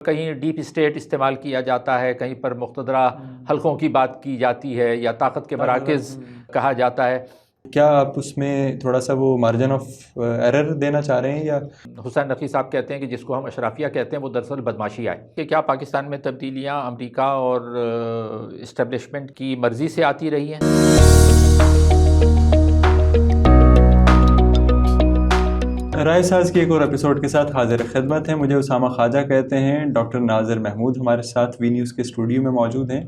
کہیں deep state استعمال کیا جاتا ہے، کہیں پر مقتدرہ حلقوں کی بات کی جاتی ہے یا طاقت کے مراکز کہا جاتا ہے۔ کیا آپ اس میں تھوڑا سا وہ مارجن آف ایرر دینا چاہ رہے ہیں؟ یا حسین نقوی صاحب کہتے ہیں کہ جس کو ہم اشرافیہ کہتے ہیں وہ دراصل بدماشی آئے کہ کیا پاکستان میں تبدیلیاں امریکہ اور اسٹیبلشمنٹ کی مرضی سے آتی رہی ہیں؟ رائے ساز کے ایک اور ایپیسوڈ کے ساتھ حاضر خدمت ہیں۔ مجھے اسامہ خواجہ کہتے ہیں۔ ڈاکٹر ناظر محمود ہمارے ساتھ وی نیوز کے اسٹوڈیو میں موجود ہیں۔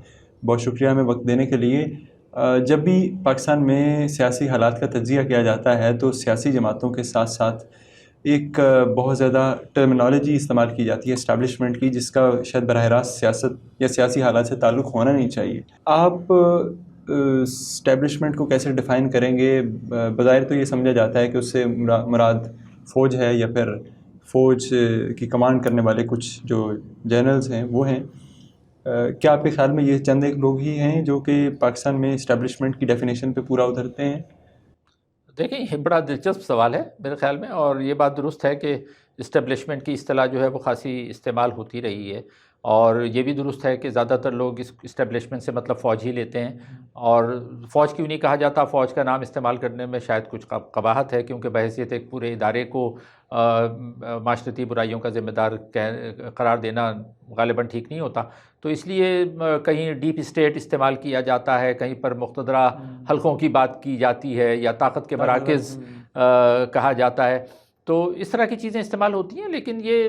بہت شکریہ ہمیں وقت دینے کے لیے۔ جب بھی پاکستان میں سیاسی حالات کا تجزیہ کیا جاتا ہے تو سیاسی جماعتوں کے ساتھ ساتھ ایک بہت زیادہ ٹرمینالوجی استعمال کی جاتی ہے اسٹیبلشمنٹ کی، جس کا شاید براہ راست سیاست یا سیاسی حالات سے تعلق ہونا نہیں چاہیے۔ آپ اسٹیبلشمنٹ کو کیسے ڈیفائن کریں گے؟ بظاہر تو یہ سمجھا جاتا ہے کہ اس سے مراد فوج ہے یا پھر فوج کی کمانڈ کرنے والے کچھ جو جنرلز ہیں وہ ہیں۔ کیا آپ کے خیال میں یہ چند ایک لوگ ہی ہیں جو کہ پاکستان میں اسٹیبلشمنٹ کی ڈیفینیشن پہ پورا اترتے ہیں؟ دیکھیں، یہ بڑا دلچسپ سوال ہے میرے خیال میں، اور یہ بات درست ہے کہ اسٹیبلشمنٹ کی اصطلاح جو ہے وہ خاصی استعمال ہوتی رہی ہے، اور یہ بھی درست ہے کہ زیادہ تر لوگ اس اسٹیبلشمنٹ سے مطلب فوج ہی لیتے ہیں، اور فوج کیوں نہیں کہا جاتا؟ فوج کا نام استعمال کرنے میں شاید کچھ قباحت ہے، کیونکہ بحیثیت ایک پورے ادارے کو معاشرتی برائیوں کا ذمہ دار قرار دینا غالباً ٹھیک نہیں ہوتا، تو اس لیے کہیں ڈیپ اسٹیٹ استعمال کیا جاتا ہے، کہیں پر مقتدرہ حلقوں کی بات کی جاتی ہے یا طاقت کے مراکز کہا جاتا ہے، تو اس طرح کی چیزیں استعمال ہوتی ہیں۔ لیکن یہ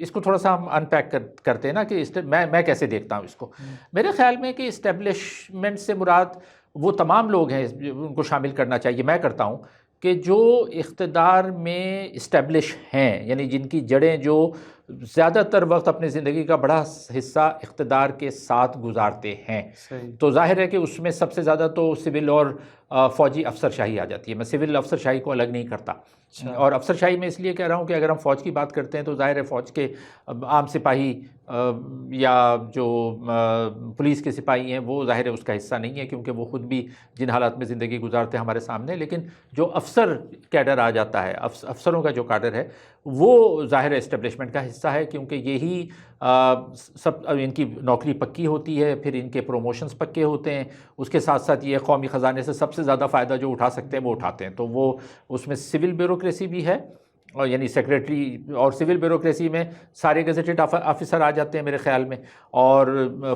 اس کو تھوڑا سا ہم ان پیک کرتے ہیں نا کہ میں کیسے دیکھتا ہوں اس کو۔ میرے خیال میں کہ اسٹیبلشمنٹ سے مراد وہ تمام لوگ ہیں، ان کو شامل کرنا چاہیے، میں کرتا ہوں، کہ جو اقتدار میں اسٹیبلش ہیں، یعنی جن کی جڑیں جو زیادہ تر وقت اپنی زندگی کا بڑا حصہ اقتدار کے ساتھ گزارتے ہیں۔ تو ظاہر ہے کہ اس میں سب سے زیادہ تو سول اور فوجی افسر شاہی آ جاتی ہے۔ میں سول افسر شاہی کو الگ نہیں کرتا، اور افسر شاہی میں اس لیے کہہ رہا ہوں کہ اگر ہم فوج کی بات کرتے ہیں تو ظاہر ہے فوج کے عام سپاہی یا جو پولیس کے سپاہی ہیں وہ ظاہر ہے اس کا حصہ نہیں ہے، کیونکہ وہ خود بھی جن حالات میں زندگی گزارتے ہیں ہمارے سامنے۔ لیکن جو افسر کیڈر آ جاتا ہے، افسروں کا جو کیڈر ہے، وہ ظاہر ہے اسٹیبلشمنٹ کا حصہ ہے، کیونکہ یہی سب ان کی نوکری پکی ہوتی ہے، پھر ان کے پروموشنز پکے ہوتے ہیں، اس کے ساتھ ساتھ یہ قومی خزانے سے سب سے زیادہ فائدہ جو اٹھا سکتے ہیں وہ اٹھاتے ہیں۔ تو وہ اس میں سول بیوروکریسی بھی ہے، اور یعنی سیکریٹری، اور سول بیوروکریسی میں سارے گزیٹڈ آفیسر آ جاتے ہیں میرے خیال میں، اور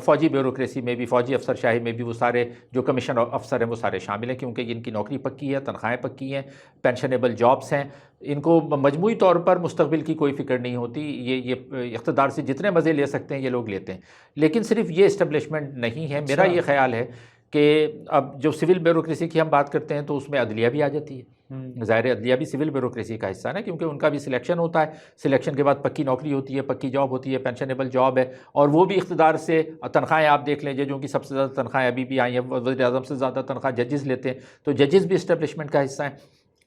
فوجی بیوروکریسی میں بھی، فوجی افسر شاہی میں بھی وہ سارے جو کمیشن افسر ہیں وہ سارے شامل ہیں، کیونکہ ان کی نوکری پکی ہے، تنخواہیں پکی ہیں، پینشنیبل جابس ہیں، ان کو مجموعی طور پر مستقبل کی کوئی فکر نہیں ہوتی، یہ اقتدار سے جتنے مزے لے سکتے ہیں یہ لوگ لیتے ہیں۔ لیکن صرف یہ اسٹیبلشمنٹ نہیں ہے، میرا یہ خیال ہے کہ اب جو سول بیوروکریسی کی ہم بات کرتے ہیں تو اس میں عدلیہ بھی آ جاتی ہے۔ ظاہر عدلیہ بھی سول بیوروکریسی کا حصہ ہے، کیونکہ ان کا بھی سلیکشن ہوتا ہے، سلیکشن کے بعد پکی نوکری ہوتی ہے، پکی جاب ہوتی ہے، پینشنیبل جاب ہے، اور وہ بھی اقتدار سے تنخواہیں آپ دیکھ لیں، جو کہ سب سے زیادہ تنخواہیں ابھی بھی آئی ہیں، وزیر اعظم سے زیادہ تنخواہ ججز لیتے ہیں، تو ججز بھی اسٹیبلشمنٹ کا حصہ ہیں۔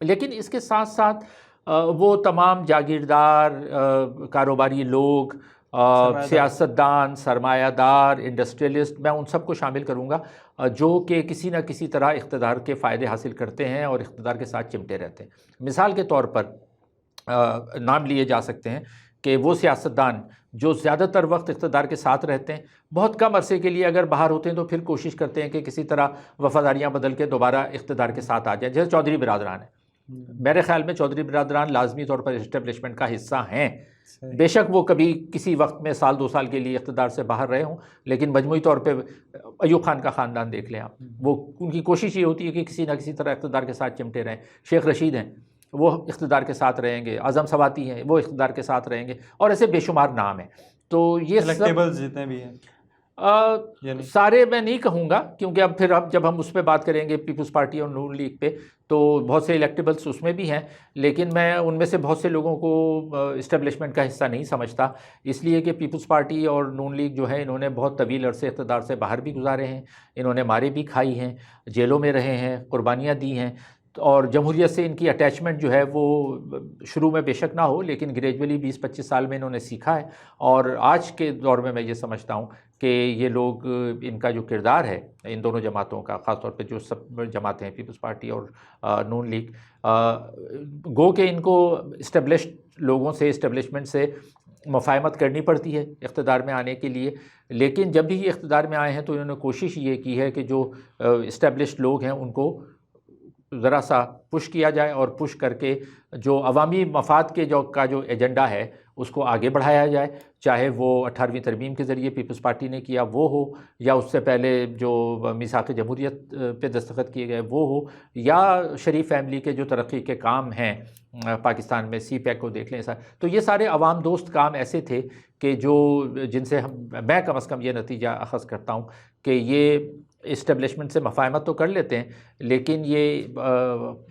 لیکن اس کے ساتھ ساتھ وہ تمام جاگیردار، کاروباری لوگ، سیاستدان، سرمایہ دار، انڈسٹریلسٹ، میں ان سب کو شامل کروں گا جو کہ کسی نہ کسی طرح اقتدار کے فائدے حاصل کرتے ہیں اور اقتدار کے ساتھ چمٹے رہتے ہیں۔ مثال کے طور پر نام لیے جا سکتے ہیں کہ وہ سیاستدان جو زیادہ تر وقت اقتدار کے ساتھ رہتے ہیں، بہت کم عرصے کے لیے اگر باہر ہوتے ہیں تو پھر کوشش کرتے ہیں کہ کسی طرح وفاداریاں بدل کے دوبارہ اقتدار کے ساتھ آ جائیں، جیسے چودھری برادران ہیں۔ میرے خیال میں چودھری برادران لازمی طور پر اسٹیبلشمنٹ کا حصہ ہیں، بے شک وہ کبھی کسی وقت میں سال دو سال کے لیے اقتدار سے باہر رہے ہوں، لیکن مجموعی طور پہ ایوب خان کا خاندان دیکھ لیں آپ، وہ ان کی کوشش یہ ہوتی ہے کہ کسی نہ کسی طرح اقتدار کے ساتھ چمٹے رہیں۔ شیخ رشید ہیں، وہ اقتدار کے ساتھ رہیں گے، اعظم سواتی ہیں، وہ اقتدار کے ساتھ رہیں گے، اور ایسے بے شمار نام ہیں۔ تو یہ سلیکٹیبلز جتنے بھی ہیں، سارے میں نہیں کہوں گا، کیونکہ اب جب ہم اس پہ بات کریں گے پیپلز پارٹی اور نون لیگ پہ، تو بہت سے الیکٹیبلز اس میں بھی ہیں، لیکن میں ان میں سے بہت سے لوگوں کو اسٹیبلشمنٹ کا حصہ نہیں سمجھتا، اس لیے کہ پیپلز پارٹی اور نون لیگ جو ہے انہوں نے بہت طویل عرصے اقتدار سے باہر بھی گزارے ہیں، انہوں نے مارے بھی کھائی ہیں، جیلوں میں رہے ہیں، قربانیاں دی ہیں، اور جمہوریت سے ان کی اٹیچمنٹ جو ہے وہ شروع میں بے شک نہ ہو، لیکن گریجولی 20-25 سال میں انہوں نے سیکھا ہے، اور آج کے دور میں یہ سمجھتا ہوں کہ یہ لوگ، ان کا جو کردار ہے ان دونوں جماعتوں کا، خاص طور پہ جو سب جماعتیں ہیں پیپلز پارٹی اور نون لیگ، گو کہ ان کو اسٹیبلشڈ لوگوں سے، اسٹیبلشمنٹ سے مفاہمت کرنی پڑتی ہے اقتدار میں آنے کے لیے، لیکن جب بھی یہ اقتدار میں آئے ہیں تو انہوں نے کوشش یہ کی ہے کہ جو اسٹیبلشڈ لوگ ہیں ان کو ذرا سا پش کیا جائے، اور پش کر کے جو عوامی مفاد کے جو ایجنڈا ہے اس کو آگے بڑھایا جائے، چاہے وہ 18ویں ترمیم کے ذریعے پیپلز پارٹی نے کیا وہ ہو، یا اس سے پہلے جو میثاق جمہوریت پہ دستخط کیے گئے وہ ہو، یا شریف فیملی کے جو ترقی کے کام ہیں پاکستان میں، سی پیک کو دیکھ لیں، تو یہ سارے عوام دوست کام ایسے تھے کہ جن سے میں کم از کم یہ نتیجہ اخذ کرتا ہوں کہ یہ اسٹیبلشمنٹ سے مفاہمت تو کر لیتے ہیں لیکن یہ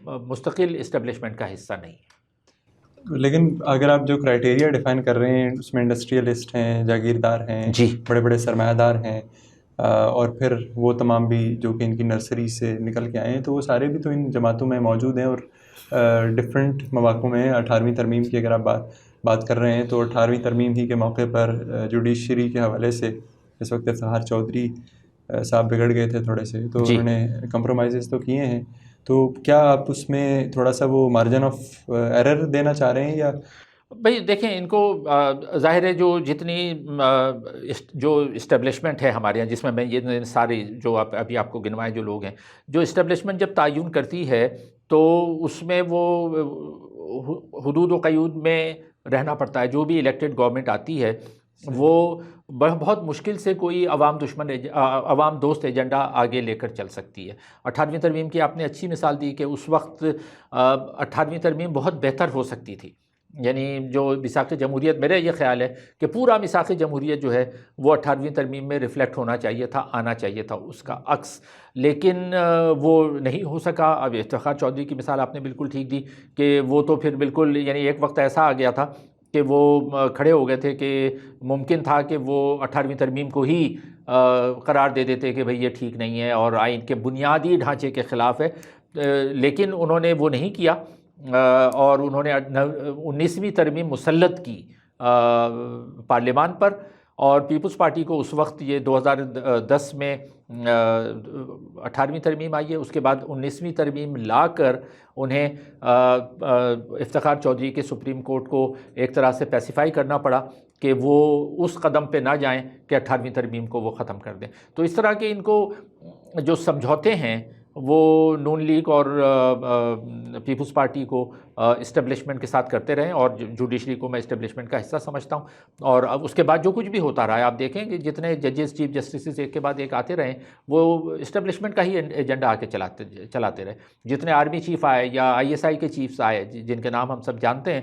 مستقل اسٹیبلشمنٹ کا حصہ نہیں ہے۔ لیکن اگر آپ جو کرائٹیریا ڈیفائن کر رہے ہیں اس میں انڈسٹریلسٹ ہیں، جاگیردار ہیں، جی، بڑے بڑے سرمایہ دار ہیں، اور پھر وہ تمام بھی جو کہ ان کی نرسری سے نکل کے آئے ہیں، تو وہ سارے بھی تو ان جماعتوں میں موجود ہیں، اور ڈفرینٹ مواقع میں 18ویں ترمیم کی اگر آپ بات کر رہے ہیں تو 18ویں ترمیم ہی کے موقع پر جوڈیشری کے حوالے سے اس وقت افتخار چودھری صاحب بگڑ گئے تھے تھوڑے سے، تو انہوں نے کمپرومائزز تو کیے ہیں، تو کیا آپ اس میں تھوڑا سا وہ مارجن آف ایرر دینا چاہ رہے ہیں یا؟ بھئی دیکھیں، ان کو ظاہر ہے جو جتنی جو اسٹیبلشمنٹ ہے ہمارے یہاں، جس میں یہ ساری جو ابھی آپ کو گنوائے جو لوگ ہیں، جو اسٹیبلشمنٹ جب تعین کرتی ہے تو اس میں وہ حدود و قیود میں رہنا پڑتا ہے۔ جو بھی الیکٹڈ گورنمنٹ آتی ہے وہ بہت مشکل سے کوئی عوام دوست ایجنڈا آگے لے کر چل سکتی ہے۔ 18ویں ترمیم کی آپ نے اچھی مثال دی کہ اس وقت 18ویں ترمیم بہت بہتر ہو سکتی تھی، یعنی جو میثاق جمہوریت، میرا یہ خیال ہے کہ پورا میثاق جمہوریت جو ہے وہ 18ویں ترمیم میں ریفلیکٹ ہونا چاہیے تھا، آنا چاہیے تھا اس کا عکس، لیکن وہ نہیں ہو سکا۔ اب افتخار چودھری کی مثال آپ نے بالکل ٹھیک دی کہ وہ تو پھر بالکل، یعنی ایک وقت ایسا آ گیا تھا کہ وہ کھڑے ہو گئے تھے کہ ممکن تھا کہ وہ 18ویں ترمیم کو ہی قرار دے دیتے کہ بھئی یہ ٹھیک نہیں ہے اور آئین کے بنیادی ڈھانچے کے خلاف ہے، لیکن انہوں نے وہ نہیں کیا، اور انہوں نے 19ویں ترمیم مسلط کی پارلیمان پر، اور پیپلز پارٹی کو اس وقت یہ 2010 میں 18ویں ترمیم آئی ہے، اس کے بعد 19ویں ترمیم لا کر انہیں افتخار چودھری کے سپریم کورٹ کو ایک طرح سے پیسیفائی کرنا پڑا کہ وہ اس قدم پہ نہ جائیں کہ 18ویں ترمیم کو وہ ختم کر دیں۔ تو اس طرح کے ان کو جو سمجھوتے ہیں وہ نون لیگ اور پیپلز پارٹی کو اسٹیبلشمنٹ کے ساتھ کرتے رہیں، اور جوڈیشری کو میں اسٹیبلشمنٹ کا حصہ سمجھتا ہوں، اور اب اس کے بعد جو کچھ بھی ہوتا رہا ہے، آپ دیکھیں کہ جتنے ججز، چیف جسٹسز ایک کے بعد ایک آتے رہے وہ اسٹیبلشمنٹ کا ہی ایجنڈا آ کے چلاتے رہے۔ جتنے آرمی چیف آئے یا ISI کے چیفز آئے جن کے نام ہم سب جانتے ہیں،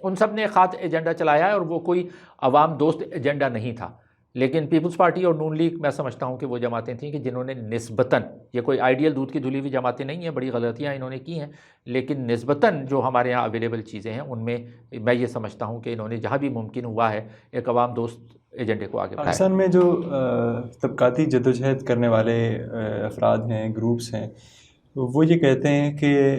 ان سب نے خاص ایجنڈا چلایا ہے، اور وہ کوئی عوام دوست ایجنڈا نہیں تھا۔ لیکن پیپلز پارٹی اور نون لیگ میں سمجھتا ہوں کہ وہ جماعتیں تھیں کہ جنہوں نے نسبتاً، یہ کوئی آئیڈیل دودھ کی دھلی ہوئی جماعتیں نہیں ہیں، بڑی غلطیاں انہوں نے کی ہیں، لیکن نسبتاً جو ہمارے ہاں اویلیبل چیزیں ہیں ان میں میں یہ سمجھتا ہوں کہ انہوں نے جہاں بھی ممکن ہوا ہے ایک عوام دوست ایجنڈے کو آگے بڑھایا۔ پاکستان میں جو طبقاتی جدوجہد کرنے والے افراد ہیں، گروپس ہیں، وہ یہ کہتے ہیں کہ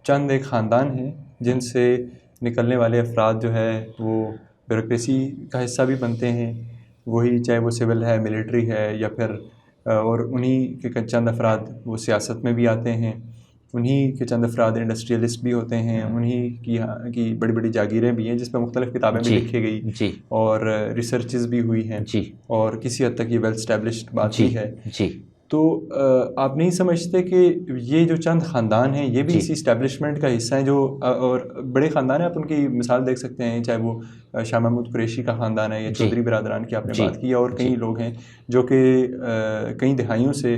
چند ایک خاندان ہیں جن سے نکلنے والے افراد جو ہے وہ بیوروکریسی کا حصہ بھی بنتے ہیں، وہی چاہے وہ سول ہے، ملٹری ہے، یا پھر اور انہی کے چند افراد وہ سیاست میں بھی آتے ہیں، انہی کے چند افراد انڈسٹریلسٹ بھی ہوتے ہیں، انہی کی بڑی بڑی جاگیریں بھی ہیں جس پہ مختلف کتابیں بھی لکھی گئی اور ریسرچز بھی ہوئی ہیں، اور کسی حد تک یہ ویل اسٹیبلشڈ بات بھی ہے۔ تو آپ نہیں سمجھتے کہ یہ جو چند خاندان ہیں یہ بھی اسی اسٹیبلشمنٹ کا حصہ ہیں، جو اور بڑے خاندان ہیں، آپ ان کی مثال دیکھ سکتے ہیں، چاہے وہ شاہ محمود قریشی کا خاندان ہے یا چودھری برادران کی آپ نے بات کی، اور کئی لوگ ہیں جو کہ کئی دہائیوں سے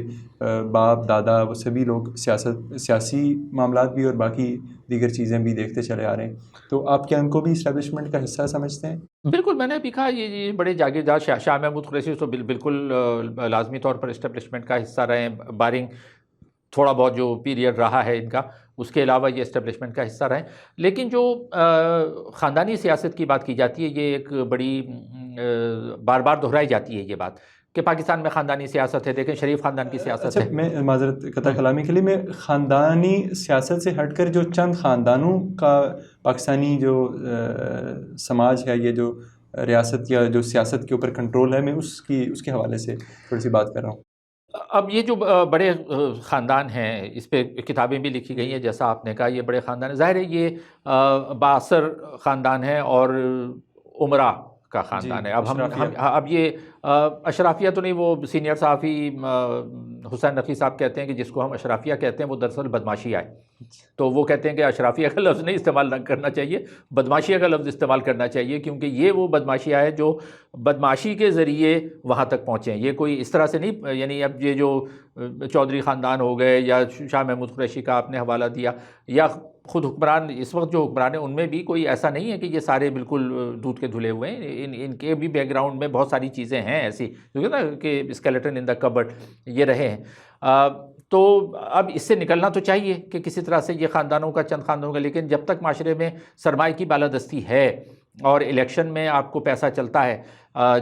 باپ دادا وہ سبھی لوگ سیاسی معاملات بھی اور باقی دیگر چیزیں بھی دیکھتے چلے آ رہے ہیں، تو آپ کیا ان کو بھی اسٹیبلشمنٹ کا حصہ سمجھتے ہیں؟ بالکل، میں نے بھی کہا یہ بڑے جاگیردار شاہ محمود قریشی تو بالکل لازمی طور پر اسٹیبلشمنٹ کا حصہ رہے ہیں، بارنگ تھوڑا بہت جو پیریڈ رہا ہے ان کا، اس کے علاوہ یہ اسٹیبلشمنٹ کا حصہ رہے ہیں۔ لیکن جو خاندانی سیاست کی بات کی جاتی ہے، یہ ایک بڑی بار بار دہرائی جاتی ہے یہ بات کہ پاکستان میں خاندانی سیاست ہے، دیکھیں شریف خاندان کی سیاست ہے۔ میں معذرت قطع کلامی کے لیے، میں خاندانی سیاست سے ہٹ کر جو چند خاندانوں کا پاکستانی جو سماج ہے، یہ جو ریاست یا جو سیاست کے اوپر کنٹرول ہے، میں اس کے حوالے سے تھوڑی سی بات کر رہا ہوں۔ اب یہ جو بڑے خاندان ہیں، اس پہ کتابیں بھی لکھی گئی ہیں، جیسا آپ نے کہا یہ بڑے خاندان ہیں، ظاہر ہے یہ بااثر خاندان ہیں، اور عمرا کا خاندان ہے. اب یہ اشرافیہ تو نہیں، وہ سینئر صحافی حسین نقی صاحب کہتے ہیں کہ جس کو ہم اشرافیہ کہتے ہیں وہ دراصل بدماشی آئے. تو وہ کہتے ہیں کہ اشرافیہ کا لفظ نہیں استعمال نہ کرنا چاہیے، بدماشیہ کا لفظ استعمال کرنا چاہیے، کیونکہ یہ وہ بدماشی آئے جو بدماشی کے ذریعے وہاں تک پہنچے. یہ کوئی اس طرح سے نہیں، یعنی اب یہ جو چودھری خاندان ہو گئے یا شاہ محمود قریشی کا آپ نے حوالہ دیا، یا خود حکمران اس وقت جو حکمران ہیں ان میں بھی کوئی ایسا نہیں ہے کہ یہ سارے بالکل دودھ کے دھلے ہوئے ہیں. ان کے بھی بیک گراؤنڈ میں بہت ساری چیزیں ہیں ایسی، جو نا کہ اسکیلیٹن ان دا کبڈ یہ رہے ہیں. تو اب اس سے نکلنا تو چاہیے کہ کسی طرح سے یہ خاندانوں کا چند خاندانوں کا، لیکن جب تک معاشرے میں سرمایہ کی بالادستی ہے اور الیکشن میں آپ کو پیسہ چلتا ہے،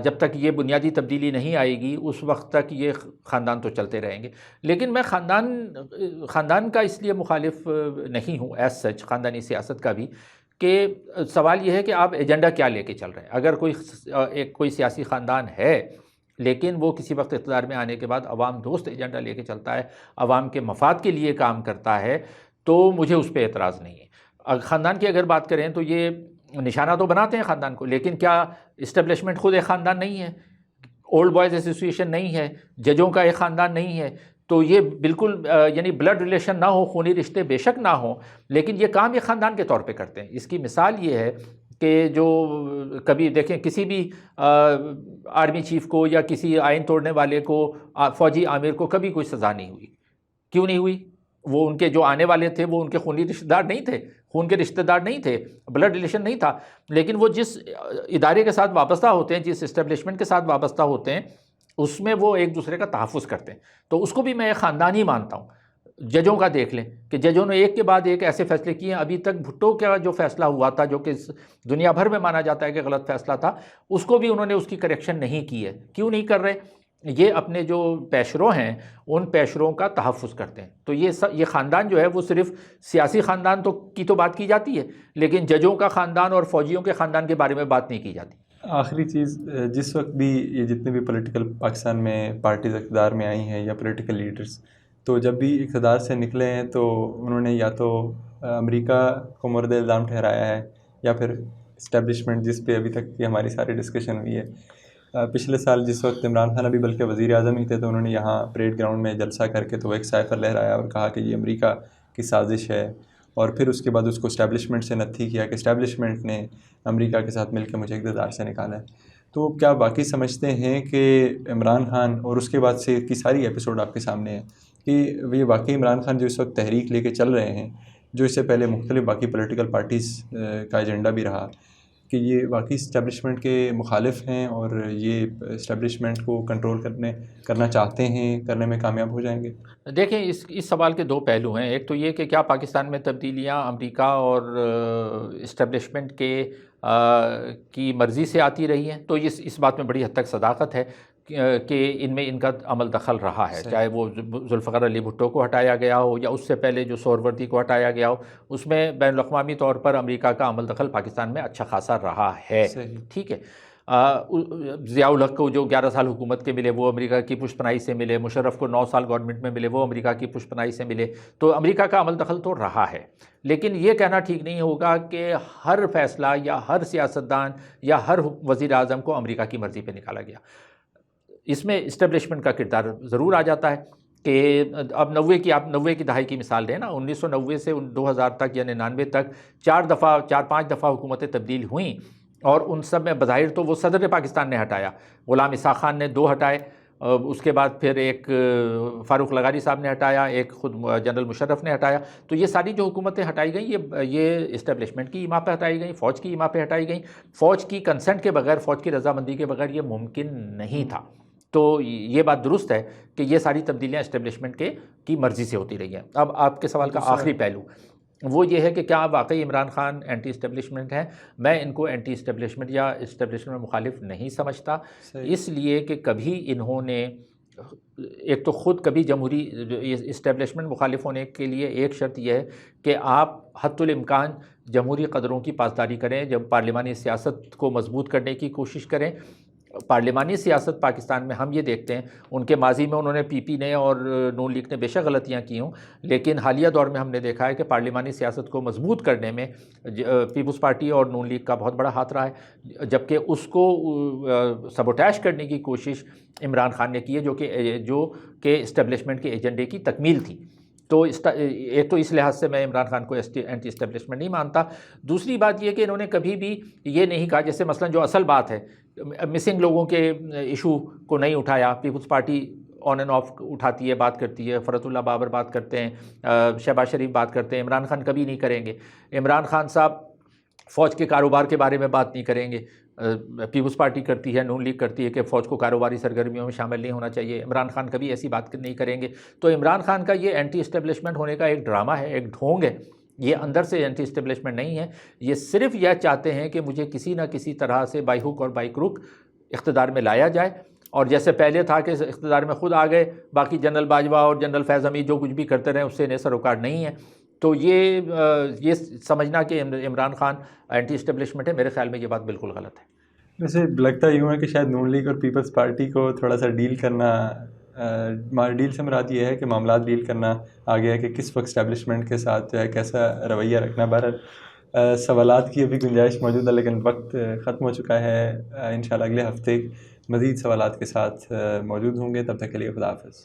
جب تک یہ بنیادی تبدیلی نہیں آئے گی اس وقت تک یہ خاندان تو چلتے رہیں گے. لیکن میں خاندان کا اس لیے مخالف نہیں ہوں ایز سچ، خاندانی سیاست کا بھی، کہ سوال یہ ہے کہ آپ ایجنڈا کیا لے کے چل رہے ہیں. اگر کوئی سیاسی خاندان ہے لیکن وہ کسی وقت اقتدار میں آنے کے بعد عوام دوست ایجنڈا لے کے چلتا ہے، عوام کے مفاد کے لیے کام کرتا ہے، تو مجھے اس پہ اعتراض نہیں ہے. خاندان کی اگر بات کریں تو یہ نشانہ تو بناتے ہیں خاندان کو، لیکن کیا اسٹیبلشمنٹ خود ایک خاندان نہیں ہے؟ اولڈ بوائز ایسوسی ایشن نہیں ہے، ججوں کا ایک خاندان نہیں ہے. تو یہ بالکل یعنی بلڈ ریلیشن نہ ہو، خونی رشتے بے شک نہ ہوں، لیکن یہ کام ایک خاندان کے طور پہ کرتے ہیں. اس کی مثال یہ ہے کہ جو کبھی دیکھیں کسی بھی آرمی چیف کو یا کسی آئین توڑنے والے کو، فوجی عامر کو کبھی کوئی سزا نہیں ہوئی. کیوں نہیں ہوئی؟ وہ ان کے جو آنے والے تھے وہ ان کے خونی رشتہ دار نہیں تھے، خون کے رشتہ دار نہیں تھے، بلڈ ریلیشن نہیں تھا، لیکن وہ جس ادارے کے ساتھ وابستہ ہوتے ہیں، جس اسٹیبلشمنٹ کے ساتھ وابستہ ہوتے ہیں، اس میں وہ ایک دوسرے کا تحفظ کرتے ہیں. تو اس کو بھی میں ایک خاندان ہی مانتا ہوں. ججوں کا دیکھ لیں کہ ججوں نے ایک کے بعد ایک ایسے فیصلے کیے ہیں. ابھی تک بھٹو کا جو فیصلہ ہوا تھا، جو کہ دنیا بھر میں مانا جاتا ہے کہ غلط فیصلہ تھا، اس کو بھی انہوں نے اس کی کریکشن نہیں کی ہے. کیوں نہیں کر رہے؟ یہ اپنے جو پیشرو ہیں ان پیشروؤں کا تحفظ کرتے ہیں. تو یہ خاندان جو ہے وہ صرف سیاسی خاندان کی تو بات کی جاتی ہے، لیکن ججوں کا خاندان اور فوجیوں کے خاندان کے بارے میں بات نہیں کی جاتی. آخری چیز، جس وقت بھی یہ جتنے بھی پولیٹیکل پاکستان میں پارٹیز اقتدار میں آئی ہیں یا پولیٹیکل لیڈرز، تو جب بھی اقتدار سے نکلے ہیں تو انہوں نے یا تو امریکہ کو مورد الزام ٹھہرایا ہے یا پھر اسٹیبلشمنٹ، جس پہ ابھی تک کی ہماری ساری ڈسکشن ہوئی ہے. پچھلے سال جس وقت عمران خان ابھی بلکہ وزیر اعظم ہی تھے، تو انہوں نے یہاں پریڈ گراؤنڈ میں جلسہ کر کے تو ایک سائفر لہرایا اور کہا کہ یہ امریکہ کی سازش ہے، اور پھر اس کے بعد اس کو اسٹیبلشمنٹ سے نتھی کیا کہ اسٹیبلشمنٹ نے امریکہ کے ساتھ مل کے مجھے اقتدار سے نکالا ہے. تو کیا باقی سمجھتے ہیں کہ عمران خان، اور اس کے بعد سے کی ساری ایپیسوڈ آپ کے سامنے ہے، کہ یہ واقعی عمران خان جو اس وقت تحریک لے کے چل رہے ہیں، جو اس سے پہلے مختلف باقی پولیٹیکل پارٹیز کا ایجنڈا بھی رہا، کہ یہ واقعی اسٹیبلشمنٹ کے مخالف ہیں اور یہ اسٹیبلشمنٹ کو کنٹرول کرنا چاہتے ہیں، کرنے میں کامیاب ہو جائیں گے؟ دیکھیں اس سوال کے دو پہلو ہیں. ایک تو یہ کہ کیا پاکستان میں تبدیلیاں امریکہ اور اسٹیبلشمنٹ کی مرضی سے آتی رہی ہیں؟ تو اس بات میں بڑی حد تک صداقت ہے کہ ان میں ان کا عمل دخل رہا ہے. چاہے وہ ذوالفقار علی بھٹو کو ہٹایا گیا ہو یا اس سے پہلے جو سہروردی کو ہٹایا گیا ہو، اس میں بین الاقوامی طور پر امریکہ کا عمل دخل پاکستان میں اچھا خاصا رہا ہے. ٹھیک ہے. ضیاء الحق کو جو 11 سال حکومت کے ملے وہ امریکہ کی پشت پناہی سے ملے، مشرف کو 9 سال گورنمنٹ میں ملے وہ امریکہ کی پشت پناہی سے ملے. تو امریکہ کا عمل دخل تو رہا ہے، لیکن یہ کہنا ٹھیک نہیں ہوگا کہ ہر فیصلہ یا ہر سیاستدان یا ہر وزیر اعظم کو امریکہ کی مرضی پہ نکالا گیا. اس میں اسٹیبلشمنٹ کا کردار ضرور آ جاتا ہے کہ اب 90 کی دہائی کی مثال دیں نا، 1990 سے 2000 تک یا 99 تک 4-5 دفعہ حکومتیں تبدیل ہوئیں، اور ان سب میں بظاہر تو وہ صدر پاکستان نے ہٹایا. غلام اسحاق خان نے 2 ہٹائے، اس کے بعد پھر ایک فاروق لغاری صاحب نے ہٹایا، ایک خود جنرل مشرف نے ہٹایا. تو یہ ساری جو حکومتیں ہٹائی گئیں یہ اسٹیبلشمنٹ کی ایما پہ ہٹائی گئیں، فوج کی ایما پہ ہٹائی گئیں. فوج کی کنسنٹ کے بغیر، فوج کی رضامندی کے بغیر یہ ممکن نہیں تھا. تو یہ بات درست ہے کہ یہ ساری تبدیلیاں اسٹیبلشمنٹ کی مرضی سے ہوتی رہی ہیں. اب آپ کے سوال کا آخری پہلو وہ یہ ہے کہ کیا واقعی عمران خان اینٹی اسٹیبلشمنٹ ہیں؟ میں ان کو اینٹی اسٹیبلشمنٹ یا اسٹیبلشمنٹ میں مخالف نہیں سمجھتا، اس لیے کہ کبھی انہوں نے ایک تو خود کبھی جمہوری اسٹیبلشمنٹ مخالف ہونے کے لیے ایک شرط یہ ہے کہ آپ حتی الامکان جمہوری قدروں کی پاسداری کریں، جب پارلیمانی سیاست کو مضبوط کرنے کی کوشش کریں. پارلیمانی سیاست پاکستان میں ہم یہ دیکھتے ہیں، ان کے ماضی میں انہوں نے پی پی نے اور نون لیگ نے بے شک غلطیاں کی ہوں، لیکن حالیہ دور میں ہم نے دیکھا ہے کہ پارلیمانی سیاست کو مضبوط کرنے میں پیپلز پارٹی اور نون لیگ کا بہت بڑا ہاتھ رہا ہے، جبکہ اس کو سبوٹیج کرنے کی کوشش عمران خان نے کی ہے، جو کہ اسٹیبلشمنٹ کے ایجنڈے کی تکمیل تھی۔ تو ایک تو اس لحاظ سے میں عمران خان کو اینٹی اسٹیبلشمنٹ نہیں مانتا۔ دوسری بات یہ کہ انہوں نے کبھی بھی یہ نہیں کہا، جیسے مثلا جو اصل بات ہے مسنگ لوگوں کے ایشو کو نہیں اٹھایا، peoples party on and off اٹھاتی ہے، بات کرتی ہے، فرت اللہ بابر بات کرتے ہیں، شہباز شریف بات کرتے ہیں، عمران خان کبھی نہیں کریں گے۔ عمران خان صاحب فوج کے کاروبار کے بارے میں بات نہیں کریں گے، پیپلز پارٹی کرتی ہے، نون لیگ کرتی ہے کہ فوج کو کاروباری سرگرمیوں میں شامل نہیں ہونا چاہیے، عمران خان کبھی ایسی بات نہیں کریں گے۔ تو عمران خان کا یہ اینٹی اسٹیبلشمنٹ ہونے کا ایک ڈرامہ ہے، ایک ڈھونگ ہے، یہ اندر سے اینٹی اسٹیبلشمنٹ نہیں ہے، یہ صرف یہ چاہتے ہیں کہ مجھے کسی نہ کسی طرح سے بائی ہک اور بائی کروک اقتدار میں لایا جائے، اور جیسے پہلے تھا کہ اقتدار میں خود آ گئے، باقی جنرل باجوہ اور جنرل فیض حمید جو کچھ بھی کرتے رہے اس سے انہیں سروکار نہیں ہے۔ تو یہ سمجھنا کہ عمران خان اینٹی اسٹیبلشمنٹ ہے، میرے خیال میں یہ بات بالکل غلط ہے۔ ویسے لگتا یوں ہے کہ شاید نون لیگ اور پیپلز پارٹی کو تھوڑا سا ڈیل کرنا، ڈیل سے مراد یہ ہے کہ معاملات ڈیل کرنا آ گیا ہے کہ کس وقت اسٹیبلشمنٹ کے ساتھ جو ہے کیسا رویہ رکھنا۔ بہرحال سوالات کی ابھی گنجائش موجود ہے، لیکن وقت ختم ہو چکا ہے۔ انشاءاللہ اگلے ہفتے مزید سوالات کے ساتھ موجود ہوں گے، تب تک کے لیے خدا حافظ۔